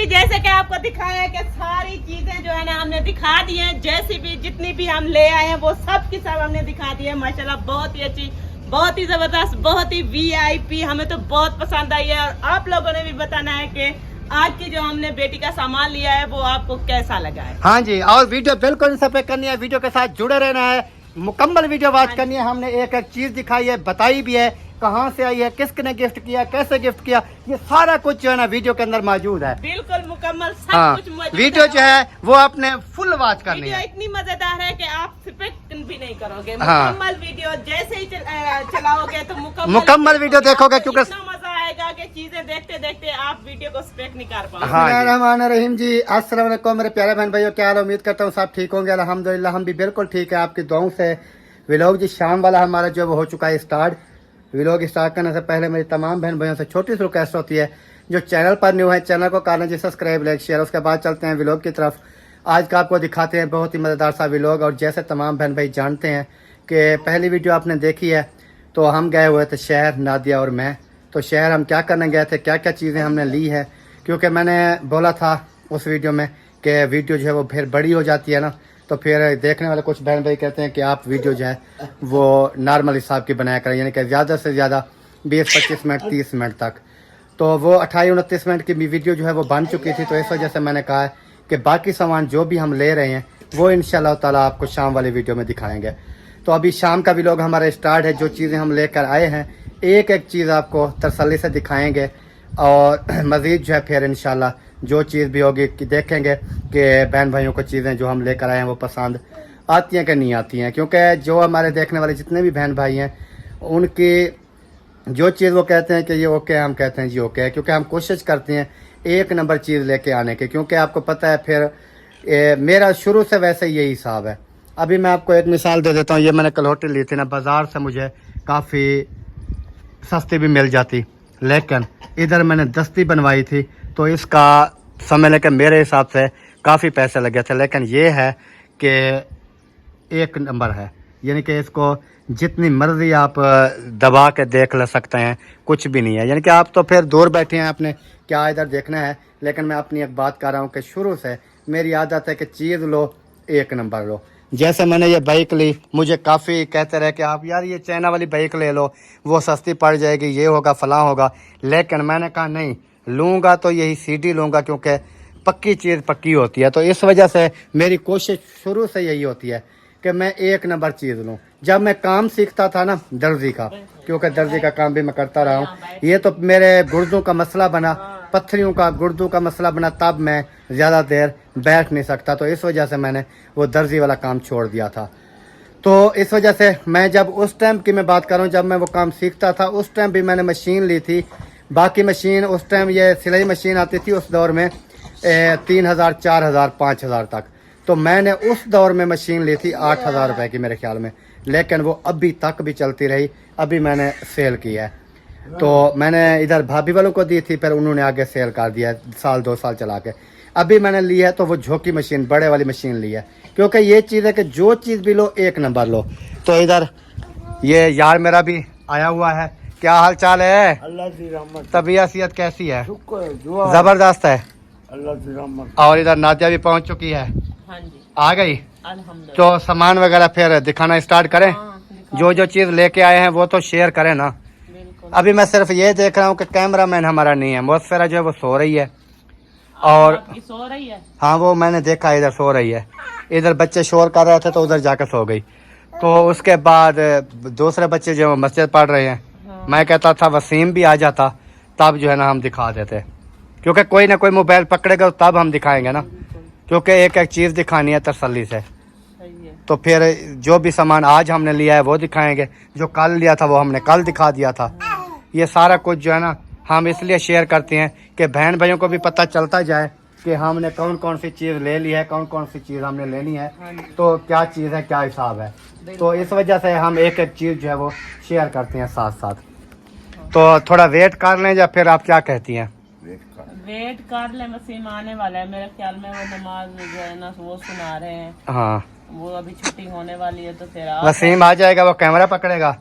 जी जैसे कि आपको दिखाया है कि सारी चीजें जो है ना हमने दिखा दी हैं, जैसी भी जितनी भी हम ले आए हैं वो सब की सब हमने दिखा दी है। माशाल्लाह बहुत ही अच्छी, बहुत ही जबरदस्त, बहुत ही वीआईपी, हमें तो बहुत पसंद आई है। और आप लोगों ने भी बताना है कि आज की जो हमने बेटी का सामान लिया है वो आपको कैसा लगा है। हाँ जी, और वीडियो बिल्कुल सब करनी है, वीडियो के साथ जुड़े रहना है, मुकम्मल वीडियो वॉच करनी है। हमने एक एक चीज दिखाई है, बताई भी है, कहाँ से आई है, किसने गिफ्ट किया, कैसे गिफ्ट किया, ये सारा कुछ जो है ना वीडियो के अंदर मौजूद है। बिल्कुल मुकम्मल सब हाँ, कुछ मौजूद वीडियो जो है वो आपने फुल वॉच करनी वीडियो है। इतनी मजेदार है कि आप स्किप भी नहीं करोगे। हाँ। मुकम्मल वीडियो जैसे ही चलाओगे तो मुकम्मल वीडियो देखोगे, क्योंकि इतना मजा आएगा कि चीजें देखते देखते आप वीडियो को स्किप नहीं कर पाओगे। हाँ रहमान रहीम जी, अस्सलाम वालेकुम मेरे प्यारे बहन भाइयों, क्या हाल है? उम्मीद करता हूँ सब ठीक होंगे। अल्हम्दुलिल्लाह हम भी बिल्कुल ठीक है, आपकी दुआओं से। व्लॉग जी शाम वाला हमारा जो वो हो चुका है स्टार्ट। व्लॉग स्टार्ट करने से पहले मेरी तमाम बहन भाइयों से छोटी सी रिक्वेस्ट होती है, जो चैनल पर न्यू है चैनल को कर लीजिए सब्सक्राइब, लाइक, शेयर। उसके बाद चलते हैं व्लॉग की तरफ। आज का आपको दिखाते हैं बहुत ही मज़ेदार सा व्लॉग। और जैसे तमाम बहन भाई जानते हैं कि पहली वीडियो आपने देखी है, तो हम गए हुए थे शहर, नादिया और मैं। तो शहर हम क्या करने गए थे, क्या क्या चीज़ें हमने ली है, क्योंकि मैंने बोला था उस वीडियो में कि वीडियो जो है वो फिर बड़ी हो जाती है ना, तो फिर देखने वाले कुछ बहन भाई कहते हैं कि आप वीडियो जो है वो नॉर्मल हिसाब की बनाया करें, यानी कि ज़्यादा से ज़्यादा 20-25 मिनट 30 मिनट तक। तो वो 28-29 मिनट की वीडियो जो है वो बन चुकी थी। तो इस वजह से मैंने कहा है कि बाकी सामान जो भी हम ले रहे हैं वो इंशाल्लाह ताला आपको शाम वाली वीडियो में दिखाएंगे। तो अभी शाम का व्लॉग हमारा स्टार्ट है। जो चीज़ें हम लेकर आए हैं एक एक चीज़ आपको तसल्ली से दिखाएंगे, और मज़ीद जो है फिर इंशाल्लाह जो चीज़ भी होगी कि देखेंगे कि बहन भाइयों को चीज़ें जो हम लेकर आए हैं वो पसंद आती हैं कि नहीं आती हैं। क्योंकि जो हमारे देखने वाले जितने भी बहन भाई हैं उनकी जो चीज़ वो कहते हैं कि ये ओके, हम कहते हैं जी ओके है, क्योंकि हम कोशिश करते हैं एक नंबर चीज़ लेके आने की। क्योंकि आपको पता है फिर मेरा शुरू से वैसे यही हिसाब है। अभी मैं आपको एक मिसाल दे देता हूँ। ये मैंने कल ली थी ना, बाज़ार से मुझे काफ़ी सस्ती भी मिल जाती, लेकिन इधर मैंने दस्ती बनवाई थी तो इसका समझ लें कि मेरे हिसाब से काफ़ी पैसे लगे थे। लेकिन ये है कि एक नंबर है, यानी कि इसको जितनी मर्जी आप दबा के देख ले सकते हैं, कुछ भी नहीं है। यानी कि आप तो फिर दूर बैठे हैं, आपने क्या इधर देखना है। लेकिन मैं अपनी एक बात कर रहा हूँ कि शुरू से मेरी आदत है कि चीज़ लो एक नंबर लो। जैसे मैंने ये बाइक ली, मुझे काफ़ी कहते रहे कि आप यार ये चाइना वाली बाइक ले लो, वो सस्ती पड़ जाएगी, ये होगा फलां होगा। लेकिन मैंने कहा नहीं, लूँगा तो यही सीडी लूँगा, क्योंकि पक्की चीज़ पक्की होती है। तो इस वजह से मेरी कोशिश शुरू से यही होती है कि मैं एक नंबर चीज़ लूँ। जब मैं काम सीखता था ना दर्जी का, क्योंकि दर्जी का काम भी मैं करता रहा हूँ, ये तो मेरे गुर्दों का मसला बना, पत्थरियों का गुर्दों का मसला बना, तब मैं ज़्यादा देर बैठ नहीं सकता। तो इस वजह से मैंने वो दर्जी वाला काम छोड़ दिया था। तो इस वजह से मैं जब उस टाइम की मैं बात कर रहा हूँ, जब मैं वो काम सीखता था उस टाइम भी मैंने मशीन ली थी। बाकी मशीन उस टाइम ये सिलाई मशीन आती थी उस दौर में 3000, 4000, 5000 तक। तो मैंने उस दौर में मशीन ली थी 8000 रुपये की मेरे ख्याल में, लेकिन वो अभी तक भी चलती रही। अभी मैंने सेल किया है, तो मैंने इधर भाभी वालों को दी थी, फिर उन्होंने आगे सेल कर दिया, 1-2 साल चला के। अभी मैंने ली है तो वो झोंकी मशीन, बड़े वाली मशीन ली है, क्योंकि ये चीज़ है कि जो चीज़ भी लो एक नंबर लो। तो इधर ये यार मेरा भी आया हुआ है। क्या हाल चाल है? अल्लाह की रहमत, तबीयत कैसी है? शुक्र है, दुआ जबरदस्त है। अल्लाह की रहमत। और इधर नादिया भी पहुंच चुकी है, हाँ जी आ गई। अल्हम्दुलिल्लाह। तो सामान वगैरह फिर दिखाना स्टार्ट करें। हाँ, दिखाओ। जो जो चीज़ लेके आए हैं वो तो शेयर करें ना। बिल्कुल। अभी मैं सिर्फ ये देख रहा हूँ कि कैमरा मैन हमारा नहीं है, मुसफिरा जो है वो सो रही है। और आपकी सो रही है? हाँ, वो मैंने देखा इधर सो रही है। इधर बच्चे शोर कर रहे थे तो उधर जाकर सो गई। तो उसके बाद दूसरे बच्चे जो मस्जिद पढ़ रहे हैं, हाँ। मैं कहता था वसीम भी आ जाता, तब जो है ना हम दिखा देते, क्योंकि कोई ना कोई मोबाइल पकड़ेगा तब हम दिखाएंगे ना, क्योंकि एक एक चीज़ दिखानी है तसल्ली से। सही है। तो फिर जो भी सामान आज हमने लिया है वो दिखाएंगे, जो कल लिया था वो हमने कल दिखा दिया था। ये सारा कुछ जो है ना हम इसलिए शेयर करते हैं कि बहन भाइयों को भी पता चलता जाए कि हमने कौन कौन सी चीज़ ले ली है, कौन कौन सी चीज़ हमने लेनी है, तो क्या चीज़ है, क्या हिसाब है। तो इस वजह से हम एक एक चीज़ जो है वो शेयर करते हैं साथ साथ। तो थोड़ा वेट कर लें या फिर आप क्या कहती हैं? वेट कर ले, वसीम आने वाला है मेरे ख्याल में। वो नमाज जो है ना वो सुना रहे हैं, हाँ, वो अभी छुट्टी होने वाली है तो फिर वसीम आ जाएगा, वो कैमरा पकड़ेगा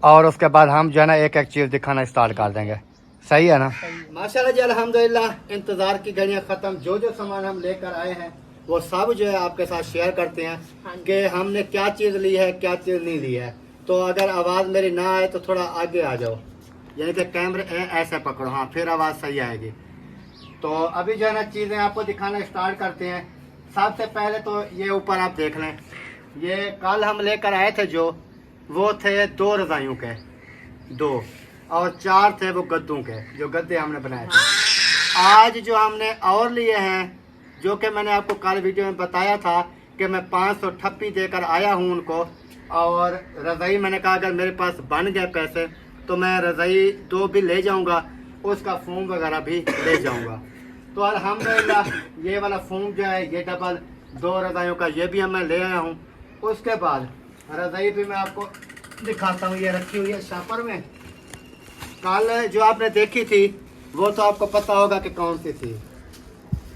और उसके बाद हम जो है ना एक एक चीज़ दिखाना स्टार्ट कर देंगे सही है ना। माशाल्लाह जी अल्हम्दुलिल्लाह इंतज़ार की घड़ियाँ ख़त्म। जो जो सामान हम लेकर आए हैं वो सब जो है आपके साथ शेयर करते हाँ हैं जी। कि हमने क्या चीज़ ली है क्या चीज़ नहीं ली है। तो अगर आवाज़ मेरी ना आए तो थोड़ा आगे आ जाओ, यानी कि कैमरे ऐसे पकड़ो, हाँ फिर आवाज़ सही आएगी। तो अभी जो है ना चीज़ें आपको दिखाना स्टार्ट करते हैं। सबसे पहले तो ये ऊपर आप देख लें, ये कल हम लेकर आए थे जो वो थे 2 रज़ाइयों के 2 और 4 थे वो गद्दों के, जो गद्दे हमने बनाए थे। आज जो हमने और लिए हैं, जो कि मैंने आपको कल वीडियो में बताया था कि मैं 500 ठप्पी देकर आया हूँ उनको, और रज़ाई मैंने कहा अगर मेरे पास बन गए पैसे तो मैं रज़ाई 2 भी ले जाऊँगा, उसका फोम वगैरह भी ले जाऊँगा। तो अल्हम्दुलिल्लाह ये वाला फोम जो है ये डबल 2 रज़ाइयों का ये भी मैं ले आया हूँ। उसके बाद रज़ाई भी मैं आपको दिखाता हूँ, ये रखी हुई है शापर में। कल जो आपने देखी थी वो तो आपको पता होगा कि कौन सी थी।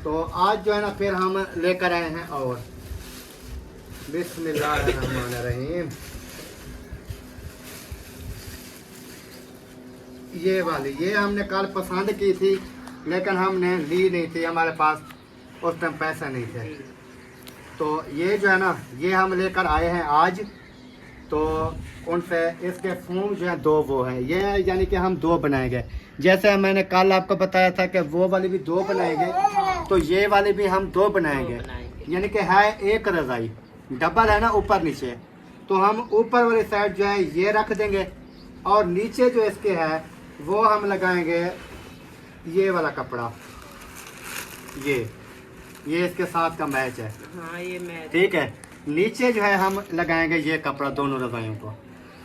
तो आज जो है ना फिर हम लेकर आए हैं और बिस्मिल्लाहिर्रहमानिर्रहीम ये वाली, ये हमने कल पसंद की थी लेकिन हमने ली नहीं थी, हमारे पास उस टाइम पैसे नहीं थे। तो ये जो है ना ये हम लेकर आए हैं आज। तो उनसे इसके फूम जो है 2 वो हैं, ये यानी कि हम 2 बनाएंगे। जैसे मैंने कल आपको बताया था कि वो वाली भी 2 बनाएंगे, तो ये वाली भी हम 2 बनाएंगे। यानी कि है एक रज़ाई, डबल है ना ऊपर नीचे। तो हम ऊपर वाली साइड जो है ये रख देंगे और नीचे जो इसके है वो हम लगाएंगे ये वाला कपड़ा, ये इसके साथ का मैच है। हाँ ये मैं ठीक है, नीचे जो है हम लगाएंगे ये कपड़ा दोनों रज़ाइयों को।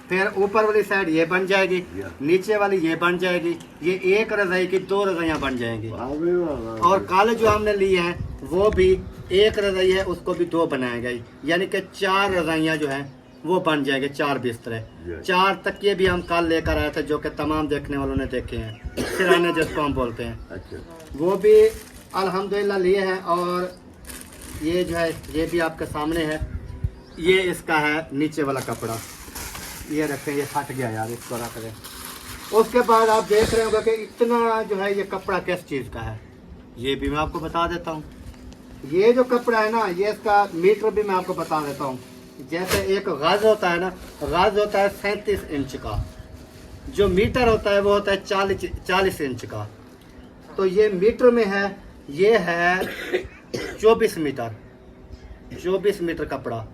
फिर ऊपर वाली साइड ये बन जाएगी, नीचे वाली ये बन जाएगी। ये एक रज़ाई की 2 रज़ाइयाँ बन जाएंगी। और कल जो हमने लिए हैं वो भी एक रज़ाई है, उसको भी 2 बनाएंगे, यानी कि 4 रज़ाइयाँ जो हैं वो बन जाएंगे, 4 बिस्तरे। 4 तकिए भी हम कल लेकर आए थे, जो कि तमाम देखने वालों ने देखे हैं, सिराने जिसको हम बोलते हैं, वो भी अल्हम्दुलिल्लाह लिए हैं। और ये जो है ये भी आपके सामने है, ये इसका है नीचे वाला कपड़ा, ये रखें, ये फट गया यार, इसको रख दें। उसके बाद आप देख रहे होंगे कि इतना जो है ये कपड़ा किस चीज़ का है, ये भी मैं आपको बता देता हूँ। ये जो कपड़ा है ना ये इसका मीटर भी मैं आपको बता देता हूँ। जैसे एक गज होता है ना, गज होता है 37 इंच का, जो मीटर होता है वो होता है 40 इंच का। तो ये मीटर में है, ये है 24 मीटर, 24 मीटर कपड़ा।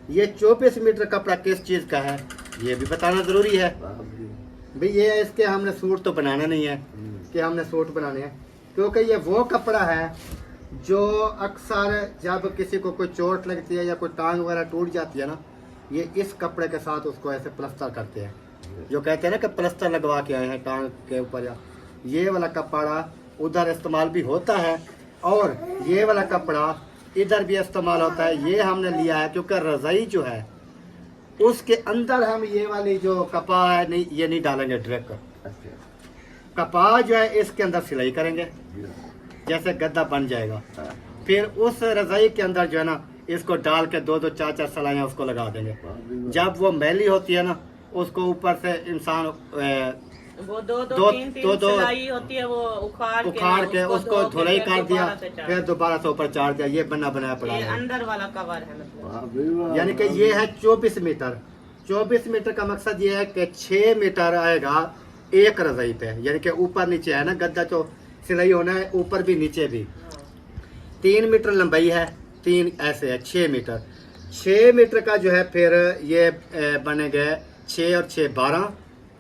ये 24 मीटर कपड़ा किस चीज़ का है ये भी बताना ज़रूरी है भाई। ये इसके हमने सूट तो बनाना नहीं है कि हमने सूट बनाने हैं, क्योंकि ये वो कपड़ा है जो अक्सर जब किसी को कोई चोट लगती है या कोई टांग वगैरह टूट जाती है ना, ये इस कपड़े के साथ उसको ऐसे प्लास्टर करते हैं, जो कहते हैं ना कि प्लास्टर लगवा के आए हैं टांग के ऊपर। या ये वाला कपड़ा उधर इस्तेमाल भी होता है और ये वाला कपड़ा इधर भी इस्तेमाल होता है। ये हमने लिया है क्योंकि रज़ाई जो है उसके अंदर हम ये वाली जो कपा है नहीं, ये नहीं डालेंगे डायरेक्ट। कपा जो है इसके अंदर सिलाई करेंगे, जैसे गद्दा बन जाएगा। फिर उस रज़ाई के अंदर जो है ना इसको डाल के 2-2 4-4 सिलाइयाँ उसको लगा देंगे। जब वो मैली होती है ना उसको ऊपर से इंसान वो 2-3 सिलाई होती है, वो उखाड़ के उसको धुलाई कर दिया, फिर दोबारा से ऊपर चाड़ दिया। ये बना बनाया पड़ा ये है, अंदर वाला कवर है मतलब। यानी कि ये है 24 मीटर। 24 मीटर का मकसद ये है कि 6 मीटर आएगा एक रज़ाई पे, यानी कि ऊपर नीचे है ना गद्दा, तो सिलाई होना है ऊपर भी नीचे भी। 3 मीटर लंबाई है, 3 ऐसे है 6 मीटर। 6 मीटर का जो है फिर ये बनेंगे 6 और 6 12,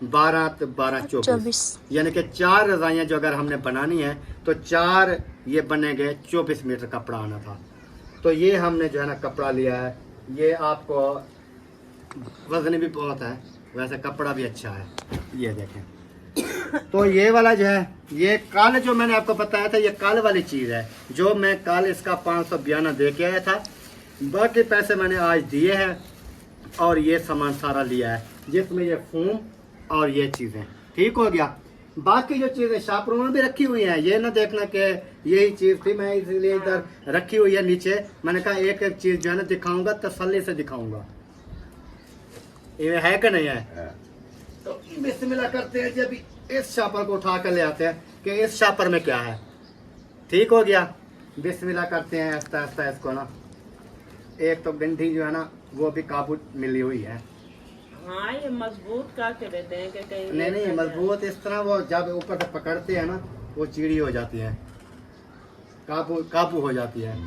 12 तो 12 24, यानी कि 4 रज़ाइयाँ जो अगर हमने बनानी है तो 4 ये बनेंगे 24 मीटर कपड़ा आना था। तो ये हमने जो है ना कपड़ा लिया है, ये आपको वजन भी बहुत है, वैसे कपड़ा भी अच्छा है, ये देखें। तो ये वाला जो है ये कल जो मैंने आपको बताया था ये कल वाली चीज़ है, जो मैं कल इसका 500 बयाना दे के आया था। बाकी पैसे मैंने आज दिए हैं और ये सामान सारा लिया है, जिसमें ये फोम और ये चीज़ें ठीक हो गया। बाकी जो चीज़ें शापरों में भी रखी हुई हैं, ये ना देखना कि यही चीज़ थी, मैं इसलिए इधर रखी हुई है नीचे। मैंने कहा एक एक चीज़ जो है ना दिखाऊंगा, तसल्ली से दिखाऊंगा, ये है कि नहीं है। तो बिस्मिल्लाह करते हैं जी। अभी इस शापर को उठा कर ले आते हैं कि इस शापर में क्या है। ठीक हो गया, बिस्मिल्लाह करते हैं आस्ता आस्ता इसको ना। एक तो डंडी जो है ना वो भी काबू मिली हुई है। हाँ ये मजबूत करके देते हैं कि कहीं नहीं मजबूत इस तरह वो जब ऊपर से पकड़ते हैं ना वो चीड़ी हो जाती है, काबू हो जाती है।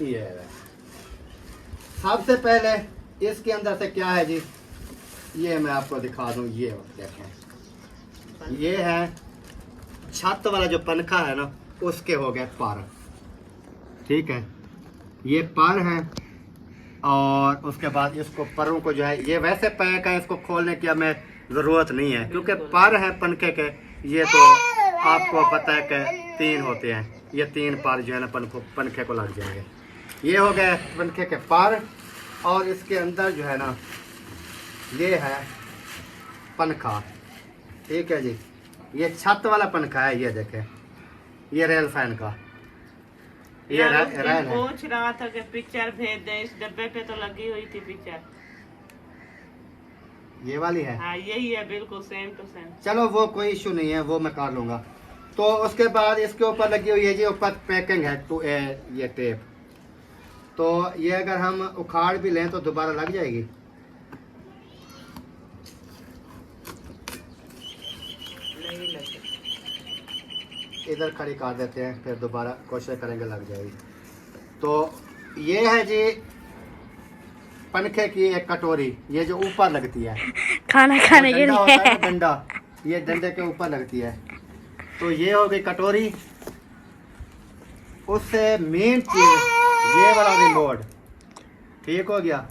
ये है। सबसे पहले इसके अंदर से क्या है जी, ये मैं आपको दिखा दूं। ये देखें, ये है छत वाला जो पंखा है ना उसके हो गए पर। ठीक है, ये पर है और उसके बाद इसको परों को जो है ये वैसे पैक है, इसको खोलने की हमें ज़रूरत नहीं है क्योंकि पर है पंखे के। ये तो आपको पता है कि 3 होते हैं, ये 3 पर जो है ना पंखे को लग जाएंगे। ये हो गए पंखे के पर और इसके अंदर जो है ना ये है पंखा। ठीक है जी, ये छत वाला पंखा है। ये देखें, ये रेल फैन का ये रेल है। पूछ रहा था कि पिक्चर भेज दें, इस डब्बे पे तो लगी हुई थी पिक्चर। ये वाली है, हाँ यही है, बिल्कुल सेम टू सेम। चलो वो कोई इशू नहीं है, वो मैं कर लूँगा। तो उसके बाद इसके ऊपर लगी हुई है जी ऊपर पैकिंग है तो ये टेप। तो ये अगर हम उखाड़ भी लें तो दोबारा लग जाएगी। नहीं लगे, इधर खड़ी कर देते हैं, फिर दोबारा कोशिश करेंगे लग जाएगी। तो ये है जी पंखे की एक कटोरी, ये जो ऊपर लगती है खाना खाने के डंडा होता है ना, लिए। डंडा, ये डंडे के ऊपर लगती है। तो ये हो गई कटोरी। उससे मेन चीज ये वाला रिमोट। ठीक हो गया,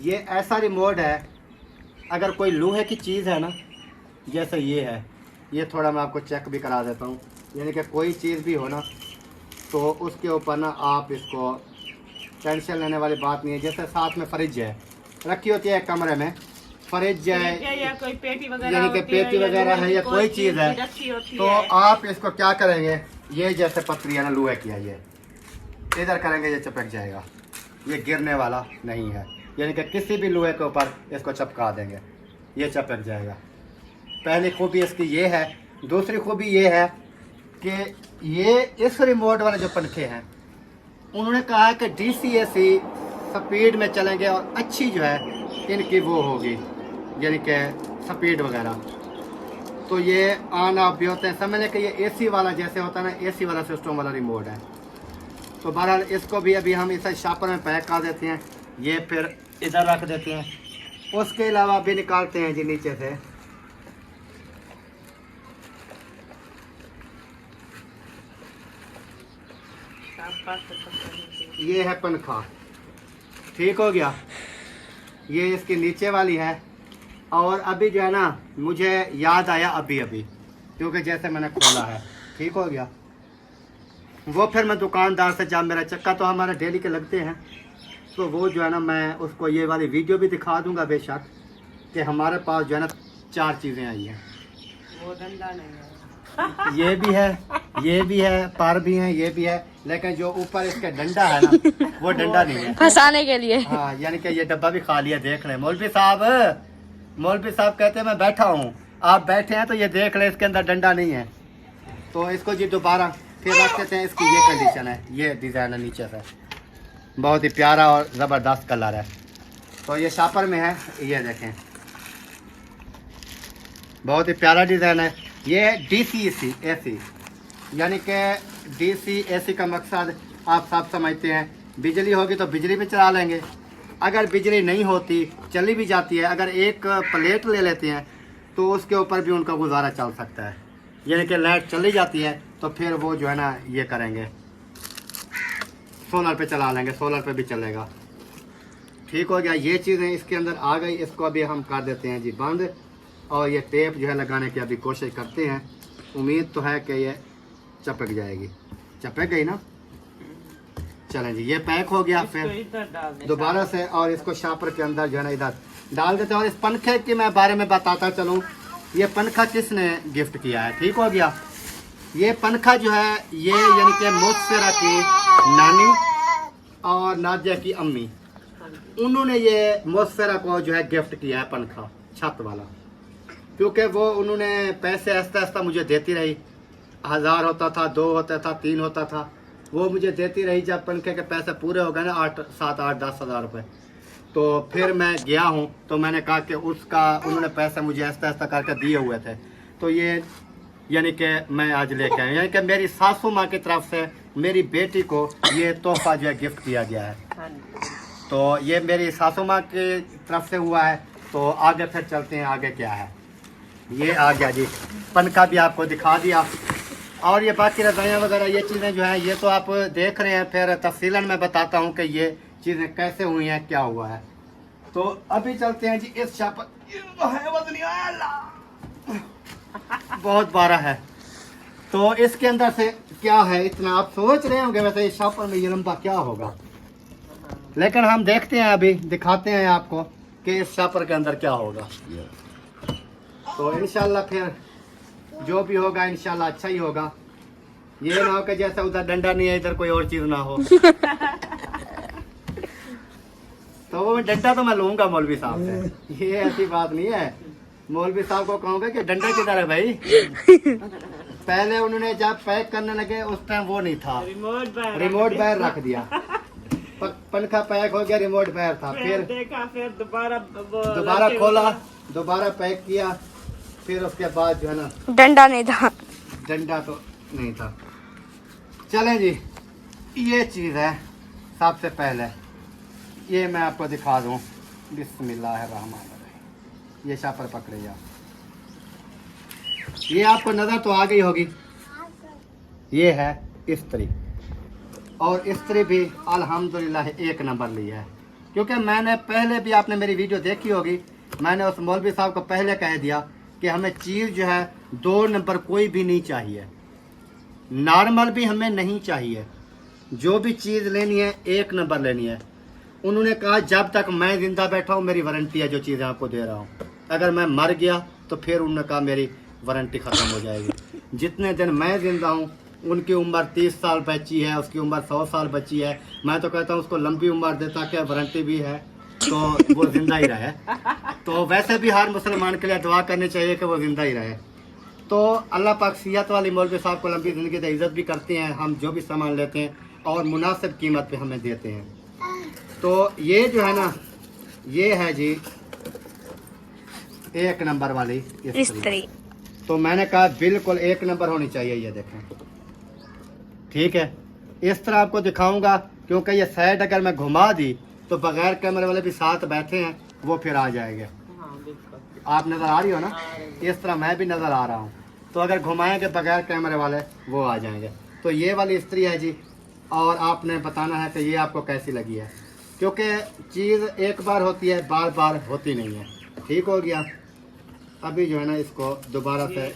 ये ऐसा रिमोट है अगर कोई लोहे की चीज़ है ना, जैसे ये है, ये थोड़ा मैं आपको चेक भी करा देता हूँ। यानी कि कोई चीज़ भी हो ना तो उसके ऊपर ना आप इसको टेंशन लेने वाली बात नहीं है। जैसे साथ में फ्रिज है रखी होती है कमरे में, फ्रिज है या कोई पेटी वगैरह यानी कि पेटी वगैरह है या कोई चीज़ है, तो आप इसको क्या करेंगे, ये जैसे पतली है ना लोहे की है, ये इधर करेंगे ये चिपक जाएगा, ये गिरने वाला नहीं है। यानी कि किसी भी लोहे के ऊपर इसको चिपका देंगे ये चिपक जाएगा। पहली खूबी इसकी ये है। दूसरी खूबी ये है कि ये इस रिमोट वाले जो पंखे हैं उन्होंने कहा है कि DCAC स्पीड में चलेंगे और अच्छी जो है इनकी वो होगी, यानी कि स्पीड वगैरह। तो ये ऑन ऑफ भी होते हैं, समझ कि ये AC वाला जैसे होता है ना, AC वाला सिस्टम वाला रिमोट है। तो बहरहाल इसको भी अभी हम इस शापर में पैक कर देते हैं, ये फिर इधर रख देते हैं। उसके अलावा भी निकालते हैं जी नीचे से ये है पंखा। ठीक हो गया, ये इसकी नीचे वाली है। और अभी जो है ना मुझे याद आया अभी क्योंकि जैसे मैंने खोला है, ठीक हो गया, वो फिर मैं दुकानदार से जब मेरा चक्का तो हमारे डेली के लगते हैं, तो वो जो है ना मैं उसको ये वाली वीडियो भी दिखा दूंगा बेशक कि हमारे पास जो है ना 4 चीज़ें आई हैं। वो डंडा नहीं है, ये भी है, पार भी हैं, ये भी है, लेकिन जो ऊपर इसका डंडा है ना वो डंडा नहीं है, फंसाने के लिए। हाँ, यानी कि ये डब्बा भी खाली है। देख लें मौलवी साहब कहते हैं मैं बैठा हूँ, आप बैठे हैं तो ये देख लें इसके अंदर डंडा नहीं है। तो इसको जी दोबारा फिर रख देते हैं। इसकी ये कंडीशन है, ये डिज़ाइन है नीचे से, बहुत ही प्यारा और ज़बरदस्त कलर है। तो ये शापर में है, ये देखें बहुत ही प्यारा डिज़ाइन है। ये DCAC यानी कि DCAC का मकसद आप सब समझते हैं, बिजली होगी तो बिजली पे चला लेंगे, अगर बिजली नहीं होती चली भी जाती है, अगर एक प्लेट ले लेते हैं तो उसके ऊपर भी उनका गुजारा चल सकता है। यानी कि लाइट चली जाती है तो फिर वो जो है ना ये करेंगे सोलर पे चला लेंगे, सोलर पे भी चलेगा। ठीक हो गया, ये चीज़ें इसके अंदर आ गई। इसको अभी हम कर देते हैं जी बंद और ये टेप जो है लगाने की अभी कोशिश करते हैं। उम्मीद तो है कि ये चपक जाएगी, चपक गई ना। चलें जी, ये पैक हो गया। फिर दोबारा से और इसको शापर के अंदर जो है ना इधर डाल देते हैं। और इस पंखे के मैं बारे में बताता चलूँ, ये पंखा किसने गिफ्ट किया है। ठीक हो गया, ये पंखा जो है ये यानी कि मुस्सरा की नानी और नादिया की अम्मी, उन्होंने ये मुस्सरा को जो है गिफ्ट किया है पंखा छत वाला। क्योंकि वो उन्होंने पैसे आहिस्ता आहिस्ता मुझे देती रही। 1000 होता था, 2 होता था, 3 होता था, वो मुझे देती रही। जब पंखे के पैसे पूरे हो गए ना 8, 7, 8, 10 हज़ार रुपये, तो फिर मैं गया हूँ तो मैंने कहा कि उसका उन्होंने पैसे मुझे आहिस्ता आहिस्ता करके दिए हुए थे। तो ये यानी कि मैं आज लेके आया, यानी कि मेरी सासू माँ की तरफ से मेरी बेटी को ये तोहफा जो है गिफ्ट किया गया है। हाँ जी। तो ये मेरी सासू माँ की तरफ से हुआ है। तो आगे फिर चलते हैं, आगे क्या है। ये आ गया जी, पंखा भी आपको दिखा दिया। और ये बाकी रजाइयाँ वगैरह ये चीज़ें जो हैं ये तो आप देख रहे हैं, फिर तफसीलन मैं बताता हूँ कि ये चीज़ें कैसे हुई हैं, क्या हुआ है। तो अभी चलते हैं जी इस शॉप बहुत बड़ा है। तो इसके अंदर से क्या है, इतना आप सोच रहे होंगे वैसे इस शॉपर में ये लंबा क्या होगा, लेकिन हम देखते हैं, अभी दिखाते हैं आपको कि इस शॉपर के अंदर क्या होगा। तो इंशाल्लाह फिर जो भी होगा इंशाल्लाह अच्छा ही होगा। ये ना हो कि जैसा उधर डंडा नहीं है इधर कोई और चीज ना हो। तो वो डंडा तो मैं लूंगा मौलवी साहब से, ये ऐसी बात नहीं है। मौलवी साहब को कहूँगा कि डंडा किधर है भाई। पहले उन्होंने जब पैक करने लगे उस टाइम वो नहीं था, रिमोट बाहर रख दिया। पंखा पैक हो गया, रिमोट बाहर था, फिर देखा, फिर दोबारा खोला, दोबारा पैक किया, फिर उसके बाद जो है ना डंडा नहीं था, डंडा तो नहीं था। चलें जी, ये चीज़ है सबसे पहले, ये मैं आपको दिखा दूं। बिस्मिल्लाहिर्रहमानिर्रहीम। ये शापर पकड़े आप, ये आपको नज़र तो आ गई होगी। ये है इस्त्री, और इस्त्री भी अल्हम्दुलिल्लाह 1 नंबर लिया है। क्योंकि मैंने पहले भी, आपने मेरी वीडियो देखी होगी, मैंने उस मौलवी साहब को पहले कह दिया कि हमें चीज़ जो है 2 नंबर कोई भी नहीं चाहिए, नॉर्मल भी हमें नहीं चाहिए। जो भी चीज़ लेनी है 1 नंबर लेनी है। उन्होंने कहा जब तक मैं ज़िंदा बैठा हूँ मेरी वारंटी है जो चीज़ें आपको दे रहा हूँ। अगर मैं मर गया तो फिर उन्होंने कहा मेरी वारंटी ख़त्म हो जाएगी। जितने दिन मैं ज़िंदा हूँ, उनकी उम्र 30 साल बची है, उसकी उम्र 100 साल बची है, मैं तो कहता हूँ उसको लंबी उम्र दे ताकि वारंटी भी है तो वो ज़िंदा ही रहे। तो वैसे भी हर मुसलमान के लिए दुआ करनी चाहिए कि वो ज़िंदा ही रहे। तो अल्लाह पाक सियात वाली मौलवी साहब को लंबी ज़िंदगी दे, इज़्ज़त भी करते हैं। हम जो भी सामान लेते हैं और मुनासिब कीमत पे हमें देते हैं। तो ये जो है ना, ये है जी 1 नंबर वाली इस्त्री। तो मैंने कहा बिल्कुल 1 नंबर होनी चाहिए। ये देखें, ठीक है, इस तरह आपको दिखाऊंगा, क्योंकि ये साइड अगर मैं घुमा दी तो बगैर कैमरे वाले भी साथ बैठे हैं, वो फिर आ जाएंगे। आप नज़र आ रही हो ना, इस तरह मैं भी नज़र आ रहा हूँ। तो अगर घुमाएंगे बगैर कैमरे वाले वो आ जाएंगे। तो ये वाली इस्त्री है जी, और आपने बताना है कि ये आपको कैसी लगी है, क्योंकि चीज़ एक बार होती है, बार बार होती नहीं है। ठीक हो गया। अभी जो है ना इसको दोबारा से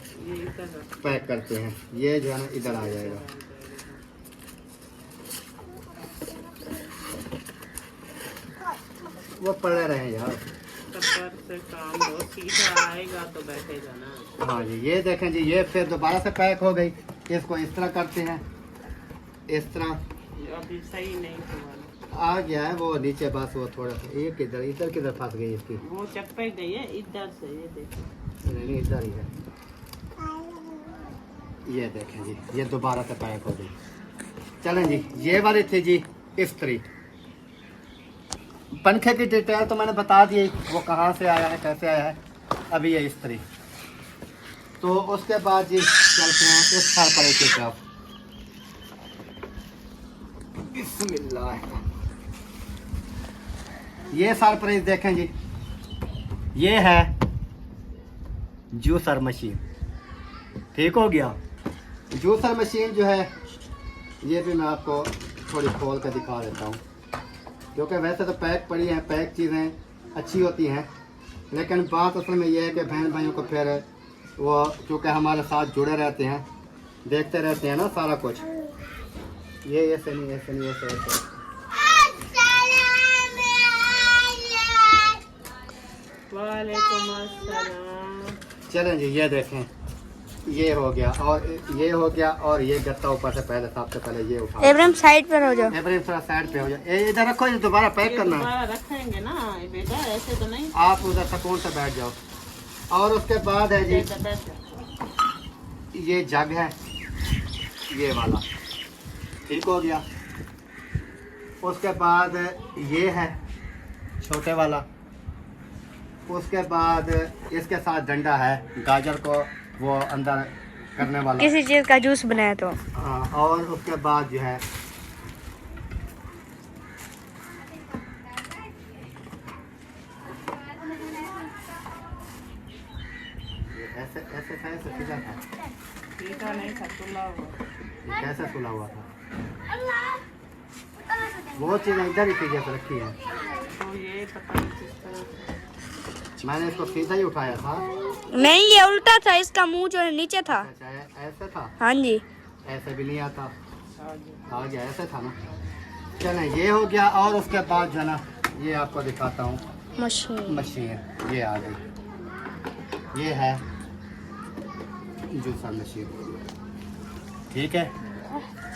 पैक करते हैं। ये जो है ना इधर आ जाएगा। वो पड़े रहे यार, से काम हो, सीधा आएगा तो बैठेगा ना। हाँ जी, ये देखें जी, ये फिर दोबारा से पैक हो गई। इसको इस तरह करते हैं, इस तरह अभी सही नहीं हुआ, आ गया है वो नीचे, बस वो थोड़ा सा एक इधर इधर किधर फंस गई इसकी। वो चप्पे गई है इधर से, ये देखो। नहीं इधर ही है। ये देखें जी, ये दोबारा से पैक हो गई। चलें जी, ये वाली थी जी इस्त्री। पंखे की डिटेल तो मैंने बता दी, वो कहाँ से आया है, कैसे आया है। अभी ये इस्त्री। तो उसके बाद जी चलते हैं इस सरपरे की तरफ। बिस्मिल्लाह। ये सरप्राइज देखें जी, ये है जूसर मशीन। ठीक हो गया। जूसर मशीन जो है ये भी मैं आपको थोड़ी खोल कर दिखा देता हूँ, क्योंकि वैसे तो पैक पड़ी हैं, पैक चीज़ें अच्छी होती हैं, लेकिन बात असल में ये है कि बहन भाइयों को फिर वो चूँकि हमारे साथ जुड़े रहते हैं, देखते रहते हैं ना सारा कुछ। ये ऐसे नहीं, ऐसे नहीं, ऐसे। वालेकुम अस्सलाम। चलें जी, ये देखें, ये हो गया और ये हो गया, और ये गत्ता ऊपर से पहले सबसे पहले ये उठा। इब्राहिम साइड पर हो जाओ। इब्राहिम थोड़ा साइड पे हो जाए। इधर रखो, ये दोबारा पैक करना है। दोबारा रखेंगे ना बेटा, ऐसे तो नहीं। आप उधर सुकून से बैठ जाओ। और उसके बाद है जी ये जग है, ये वाला, ठीक हो गया। उसके बाद ये है छोटे वाला। उसके बाद इसके साथ डंडा है, गाजर को वो अंदर करने वाला, किसी चीज का जूस बनाया तो। हाँ, और उसके बाद जो है ऐसे ऐसे था, ऐसे सीधा था, सीधा नहीं था, खुला हुआ। ये कैसे खुला हुआ था? वो चीज़ें इधर ही थी जैसे रखी है। तो ये पता नहीं किस तरह से। मैंने इसको सीधा ही उठाया था। नहीं, ये उल्टा था, इसका मुंह जो है नीचे था। अच्छा, ऐसे था, हाँ जी। ऐसे भी नहीं आता, आगे। आ गया, ऐसे था ना। चलें, ये हो गया। और उसके बाद जो है ना, ये आपको दिखाता हूँ मशीन। मशीन, ये आ गई। ये है जूसर मशीन, ठीक है,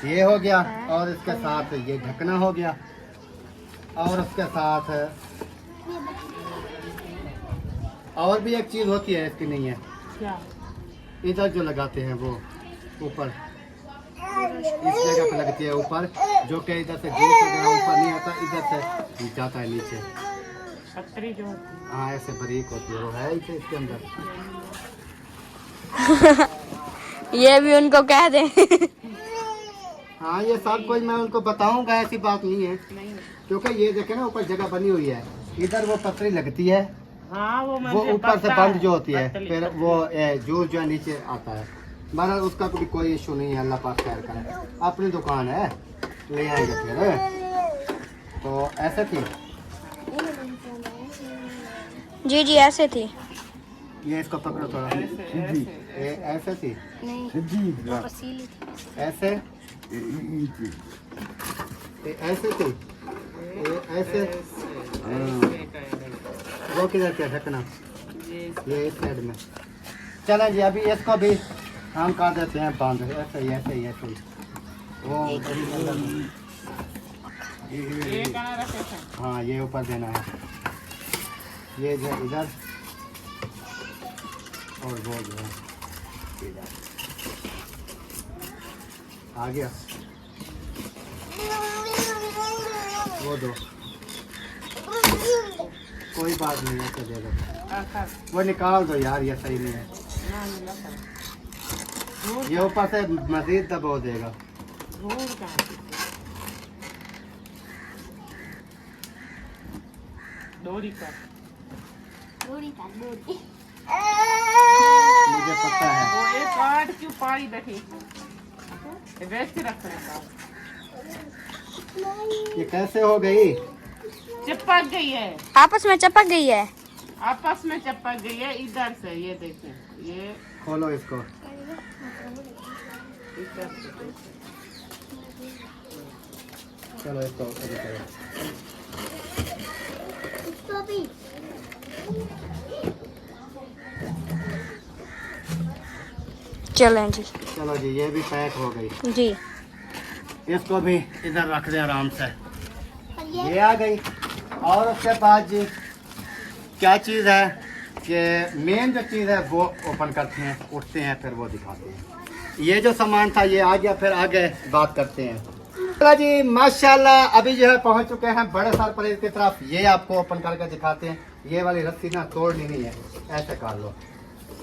ये हो गया। और इसके साथ ये ढकना हो गया। और उसके साथ और भी एक चीज़ होती है, इसकी नहीं है, क्या? इधर जो लगाते हैं वो ऊपर, इस जगह पे लगती है ऊपर, जो कि इधर से जूस वगैरह ऊपर नहीं आता, इधर से जाता है नीचे। छतरी जो होती है। हाँ, ऐसे बारीक होती है, वो है इसे इसके अंदर। ये भी उनको कह दें। हाँ, ये सब कुछ मैं उनको बताऊंगा, ऐसी बात नहीं है, नहीं। क्योंकि ये देखे ना ऊपर जगह बनी हुई है, इधर वो पतरी लगती है, हाँ, वो वो ऊपर से बंद जो होती है, फिर वो जूस जो है नीचे आता है। बहरहाल उसका कोई इशू नहीं है, अल्लाह पाक खैर करे। अपनी दुकान है, ले आएंगे फिर। तो ऐसे थी जी जी, ऐसे थी। ये, इसको पकड़ो थोड़ा, ये ऐसे थी, ऐसे, ये ऐसे थी, ये ऐसे। वो किधर क्या ढकना, ये इस साइड में। चलें जी, अभी इसको भी हम कर देते हैं बंद, ऐसे ही ऐसे ही ऐसे ही। वो ये कहाँ रखे थे? हाँ, ये ऊपर देना है, ये जो है इधर, और वो जो है इधर। आ गया, वो दो, कोई बात नहीं, ऐसे दे दो। वो निकाल दो यार, ये सही नहीं है, ये ऊपर से मजीद दबा देगा। डोरी का मुझे पता है। वो एक कार्ड क्यों पाई बैठी वैसे रखने का। ये कैसे हो गई? चिपक गई है, आपस में चिपक गई है। आपस में चिपक गई है इधर से। ये देखें, ये खोलो इसको। इधर से। चलो इसको अभी करो। चलें जी। चलो जी, ये भी पैक हो गई जी। इसको भी इधर रख दें आराम से। ये आ गई। और उसके बाद जी क्या चीज़ है कि मेन जो चीज़ है वो ओपन करते हैं, उठते हैं, फिर वो दिखाते हैं। ये जो सामान था ये आ गया, फिर आगे बात करते हैं। चलो जी, माशाल्लाह अभी जो है पहुंच चुके हैं बड़े सरप्राइज की तरफ। ये आपको ओपन करके दिखाते हैं। ये वाली रस्सी ना तोड़नी नहीं है, ऐसे कर लो,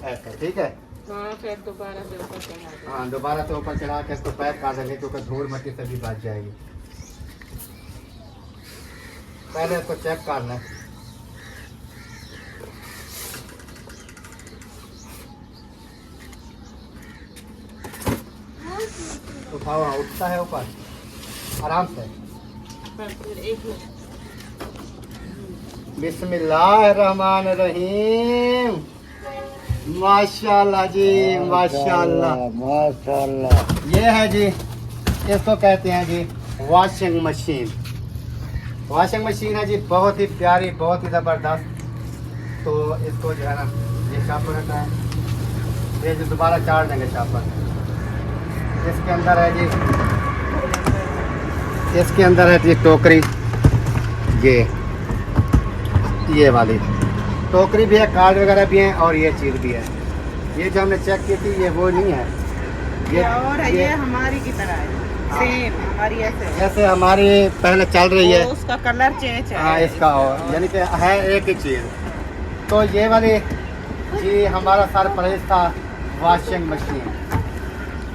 ऐसे, ठीक है। हाँ, फिर दोबारा से ऊपर चढ़ा दो। हाँ, दोबारा से ऊपर चढ़ा के इसको पैक कर देंगे, क्योंकि धूल मिट्टी से भी बच जाएगी। पहले इसको चेक कर लें। उठाओ, हाँ, उठता है ऊपर आराम से। फिर एक मिनट। बिस्मिल्लाहिर्रहमानिर्रहीम। माशाल्लाह जी, माशाल्लाह माशाल्लाह। ये है जी, इसको कहते हैं जी वॉशिंग मशीन। वॉशिंग मशीन है जी, बहुत ही प्यारी, बहुत ही ज़बरदस्त। तो इसको जो है ना, ये शापर रहता है, ये जो दोबारा चाड़ देंगे शापर। इसके अंदर है जी, इसके अंदर है जी टोकरी, ये वाली। टोकरी भी है, कार्ड वगैरह भी है और ये चीज़ भी है। ये जो हमने चेक की थी ये वो नहीं है, ये और है, ये हमारी की तरह है, सेम हमारी ऐसे है। जैसे हमारी पहले चल रही है। वो उसका कलर चेंज है। हाँ इसका और यानी कि है एक ही चीज़। तो ये वाली जी हमारा सरप्राइज था वॉशिंग मशीन।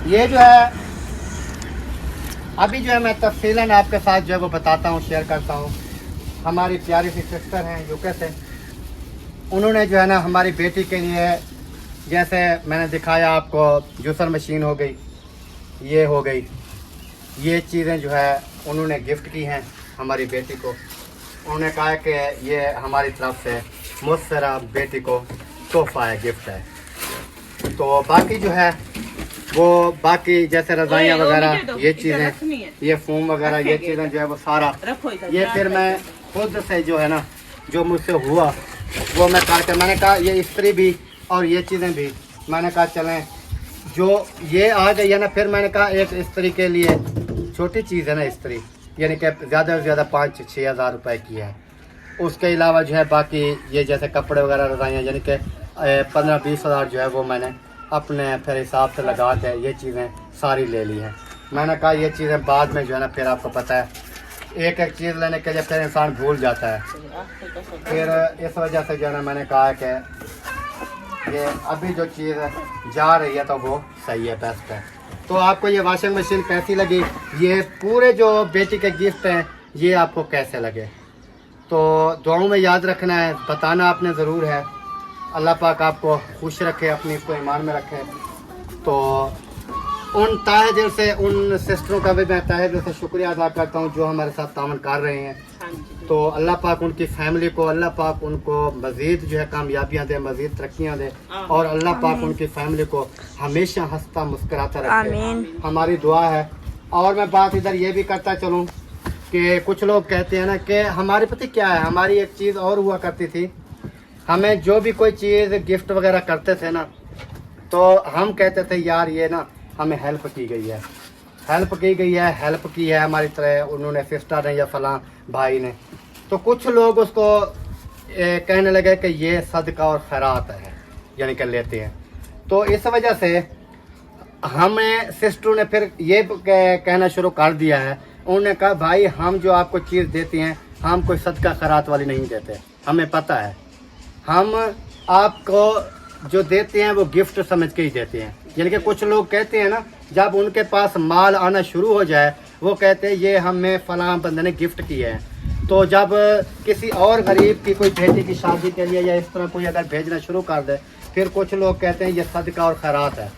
ये जो है अभी जो है मैं तफसीलन आपके साथ जो है वो बताता हूँ, शेयर करता हूँ। हमारी प्यारी सी सिस्टर हैं यूके से, उन्होंने जो है ना हमारी बेटी के लिए, जैसे मैंने दिखाया आपको, जूसर मशीन हो गई, ये हो गई, ये चीज़ें जो है उन्होंने गिफ्ट की हैं हमारी बेटी को। उन्होंने कहा कि ये हमारी तरफ से मुझसे बेटी को तोहफा है, गिफ्ट है। तो बाकी जो है वो बाकी जैसे रज़ाइयाँ वगैरह, ये चीज़ें, ये फोम वगैरह, ये चीज़ें जो है वो सारा ये फिर मैं खुद से जो है ना, जो मुझसे हुआ वो मैं करके, मैंने कहा ये इस्त्री भी और ये चीज़ें भी, मैंने कहा चलें जो ये आ गई है ना, फिर मैंने कहा एक इस्त्री के लिए छोटी चीज़ है ना इस्त्री, यानी कि ज़्यादा से ज़्यादा 5-6 हज़ार रुपये की है। उसके अलावा जो है बाकी ये जैसे कपड़े वगैरह रज़ाइयाँ, यानी कि 15-20 हज़ार जो है वो मैंने अपने फिर हिसाब से लगा के ये चीज़ें सारी ले ली हैं। मैंने कहा ये चीज़ें बाद में जो है ना, फिर आपको पता है एक एक चीज़ लेने के लिए फिर इंसान भूल जाता है। फिर इस वजह से जो है ना मैंने कहा कि ये अभी जो चीज़ जा रही है तो वो सही है, बेस्ट है। तो आपको ये वॉशिंग मशीन कैसी लगी, ये पूरे जो बेटी के गिफ्ट हैं ये आपको कैसे लगे, तो दुआओं में याद रखना है, बताना आपने ज़रूर है। अल्लाह पाक आपको खुश रखे, अपनी इसको ईमान में रखे। तो उन ताहे दिल से उन सिस्टरों का भी मैं ताहे दिल से शुक्रिया अदा करता हूँ जो हमारे साथ तावन कर रहे हैं। तो अल्लाह पाक उनकी फैमिली को, अल्लाह पाक उनको मज़ीद जो है कामयाबियाँ दे, मज़ीद तरक्कियाँ दे, और अल्लाह पाक उनकी फैमिली को हमेशा हंसता मुस्कुराता रखे, हमारी दुआ है। और मैं बात इधर ये भी करता चलूँ कि कुछ लोग कहते हैं ना कि हमारी पता क्या है, हमारी एक चीज़ और हुआ करती थी, हमें जो भी कोई चीज़ गिफ्ट वगैरह करते थे ना, तो हम कहते थे यार ये ना हमें हेल्प की गई है, हेल्प की गई है, हेल्प की है हमारी तरह उन्होंने, सिस्टर ने या फलां भाई ने। तो कुछ लोग उसको कहने लगे कि ये सदका और खैरात है, यानी कि लेते हैं। तो इस वजह से हमें सिस्टरों ने फिर ये कहना शुरू कर दिया है, उन्होंने कहा भाई हम जो आपको चीज़ देती हैं हम कोई सदका खैरात वाली नहीं देते, हमें पता है, हम आपको जो देते हैं वो गिफ्ट समझ के ही देते हैं। यानी कि कुछ लोग कहते हैं ना, जब उनके पास माल आना शुरू हो जाए वो कहते हैं ये हमें फलां बंदे ने गिफ्ट किया है। तो जब किसी और गरीब की कोई बेटी की शादी के लिए या इस तरह कोई अगर भेजना शुरू कर दे, फिर कुछ लोग कहते हैं ये सदका और खैरात है।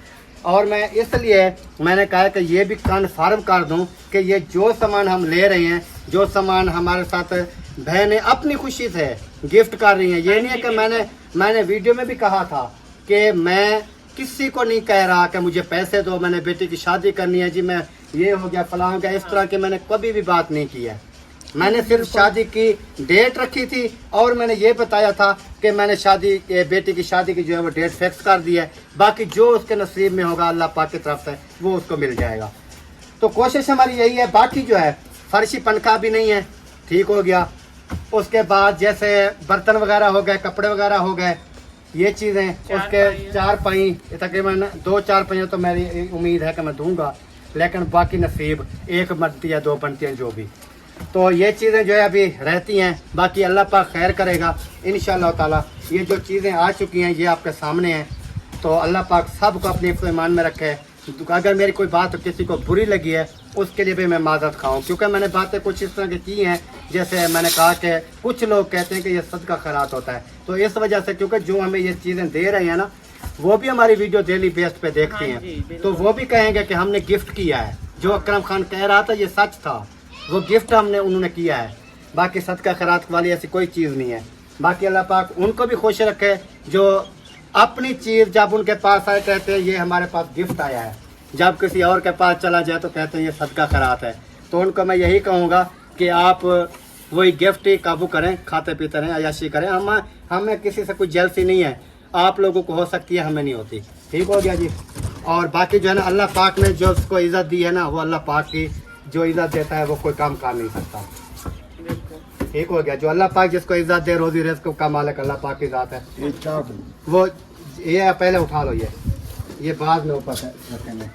और मैं इसलिए मैंने कहा कि ये भी कन्फर्म कर दूं कि ये जो सामान हम ले रहे हैं, जो सामान हमारे साथ बहनें अपनी खुशी से गिफ्ट कर रही हैं, ये नहीं है कि मैंने वीडियो में भी कहा था कि मैं किसी को नहीं कह रहा कि मुझे पैसे दो, मैंने बेटी की शादी करनी है जी, मैं ये हो गया फलां हो गया, इस तरह की मैंने कभी भी बात नहीं की है। मैंने सिर्फ शादी की डेट रखी थी और मैंने ये बताया था कि मैंने बेटी की शादी की जो है वो डेट फिक्स कर दी है, बाकी जो उसके नसीब में होगा अल्लाह पाक की तरफ से वो उसको मिल जाएगा। तो कोशिश हमारी यही है। बाकी जो है फर्शी पंखा भी नहीं है, ठीक हो गया। उसके बाद जैसे बर्तन वगैरह हो गए, कपड़े वगैरह हो गए, ये चीज़ें, उसके 4 पाई तकरीबन 2-4 पाइयाँ तो मेरी उम्मीद है कि मैं दूंगा, लेकिन बाकी नसीब 1 बनती है 2 बनती हैं जो भी। तो ये चीज़ें जो है अभी रहती हैं, बाकी अल्लाह पाक खैर करेगा इंशाअल्लाह ताला। ये जो चीज़ें आ चुकी हैं ये आपके सामने हैं, तो अल्लाह पाक सबको अपने ईमान में रखे। अगर मेरी कोई बात किसी को बुरी लगी है उसके लिए भी मैं माजरत खाऊं, क्योंकि मैंने बातें कुछ इस तरह की की हैं, जैसे मैंने कहा कि कुछ लोग कहते हैं कि ये सदका खैरात होता है। तो इस वजह से क्योंकि जो हमें ये चीज़ें दे रहे हैं ना, वो भी हमारी वीडियो डेली बेस पे देखती हैं, तो वो भी कहेंगे कि हमने गिफ्ट किया है। जो अकरम खान कह रहा था ये सच था, वो गिफ्ट उन्होंने किया है। बाकी सदका खैरात वाली ऐसी कोई चीज़ नहीं है। बाकी अल्लाह पाक उनको भी खुश रखे जो अपनी चीज़ जब उनके पास आए कहते हैं ये हमारे पास गिफ्ट आया है, जब किसी और के पास चला जाए तो कहते हैं ये सदका खैरात है। तो उनको मैं यही कहूँगा कि आप वही गिफ्ट ही काबू करें, खाते पीते रहें, अयाशी करें। हमें किसी से कोई जेलसी नहीं है, आप लोगों को हो सकती है, हमें नहीं होती। ठीक हो गया जी। और बाकी जो है ना अल्लाह पाक ने जो उसको इज़्ज़त दी है ना, वो अल्लाह पाक की जो इज़्ज़त देता है वो कोई काम कर नहीं सकता। ठीक हो गया। जो अल्लाह पाक जिसको इज्जत दे, रोजी रिज़्क़ का मालिक अल्लाह पाक की ज़ात है। ये चाकू वो ये पहले उठा लो, ये बाद में ऊपर रखेंगे।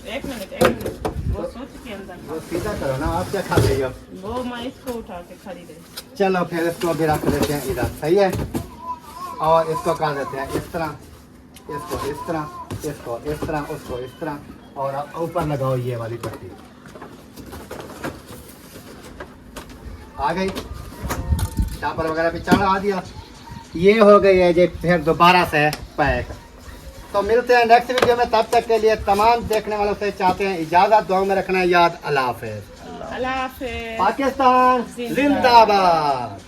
एक मिनट वो सोच के अंदर वो सीधा करो ना, आप क्या खा रही हो? वो मैं इसको उठा के खरीदे। चलो फिर इसको भी रख देते हैं इधर, सही है। और इसको कर देते हैं इस तरह, इसको इस तरह, इसको इस तरह, उसको इस तरह, और अब ऊपर लगाओ ये वाली पट्टी। आ गई, चापर वगैरह भी चढ़ा दिया। ये हो गई है जी फिर दोबारा से पैक। तो मिलते हैं नेक्स्ट वीडियो में, तब तक के लिए तमाम देखने वालों से चाहते हैं इजाज़त, दुआ में रखना याद। अल्लाह हाफ़िज़। अल्लाह हाफ़िज़। पाकिस्तान जिंदाबाद।